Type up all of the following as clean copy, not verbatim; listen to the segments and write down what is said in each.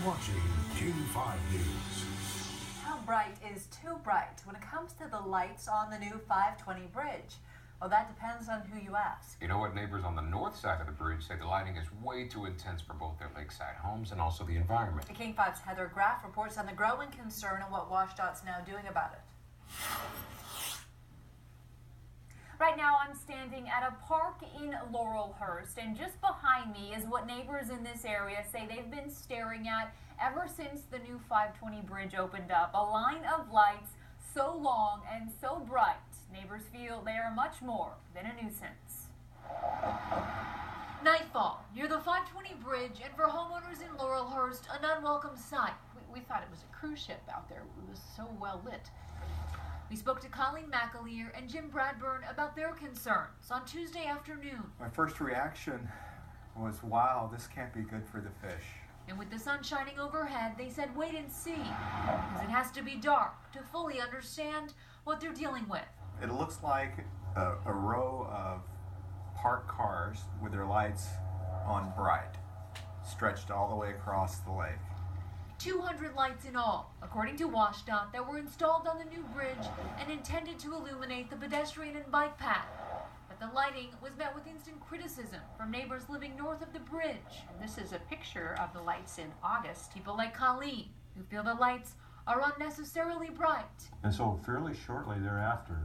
watching King 5 News. How bright is too bright when it comes to the lights on the new 520 bridge? Well, that depends on who you ask. You know what? Neighbors on the north side of the bridge say the lighting is way too intense for both their lakeside homes and also the environment. The King 5's Heather Graff reports on the growing concern and what WSDOT's now doing about it. Right now, I'm standing at a park in Laurelhurst, and just behind me is what neighbors in this area say they've been staring at ever since the new 520 bridge opened up. A line of lights so long and so bright, neighbors feel they are much more than a nuisance. Nightfall near the 520 bridge, and for homeowners in Laurelhurst, an unwelcome sight. We thought it was a cruise ship out there. It was so well lit. We spoke to Colleen McAleer and Jim Bradburn about their concerns on Tuesday afternoon. My first reaction was, wow, this can't be good for the fish. And with the sun shining overhead, they said wait and see, because it has to be dark to fully understand what they're dealing with. It looks like a row of parked cars with their lights on bright, stretched all the way across the lake. 200 lights in all, according to WSDOT, that were installed on the new bridge and intended to illuminate the pedestrian and bike path. But the lighting was met with instant criticism from neighbors living north of the bridge. This is a picture of the lights in August. People like Colleen, who feel the lights are unnecessarily bright. And so fairly shortly thereafter,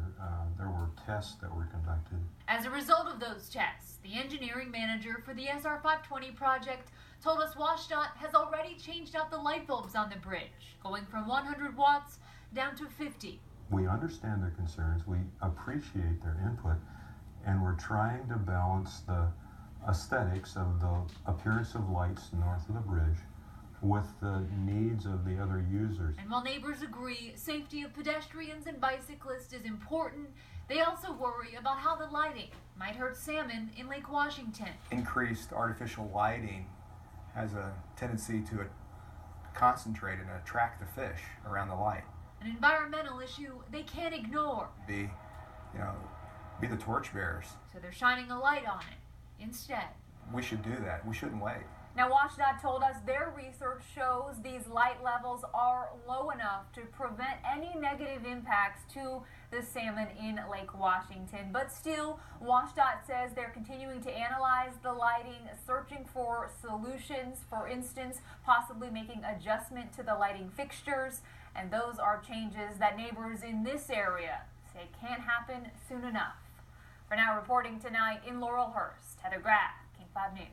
there were tests that were conducted. As a result of those tests, the engineering manager for the SR520 project told us WSDOT has already changed out the light bulbs on the bridge, going from 100 watts down to 50. We understand their concerns, we appreciate their input, and we're trying to balance the aesthetics of the appearance of lights north of the bridge with the needs of the other users. And while neighbors agree safety of pedestrians and bicyclists is important, they also worry about how the lighting might hurt salmon in Lake Washington. Increased artificial lighting has a tendency to concentrate and attract the fish around the light. An environmental issue they can't ignore. Be the torchbearers. So they're shining a light on it instead. We should do that. We shouldn't wait. Now, WSDOT told us their research shows these light levels are low enough to prevent any negative impacts to the salmon in Lake Washington. But still, WSDOT says they're continuing to analyze the lighting, searching for solutions, for instance, possibly making adjustment to the lighting fixtures. And those are changes that neighbors in this area say can't happen soon enough. For now, reporting tonight in Laurelhurst, Heather Graff, King 5 News.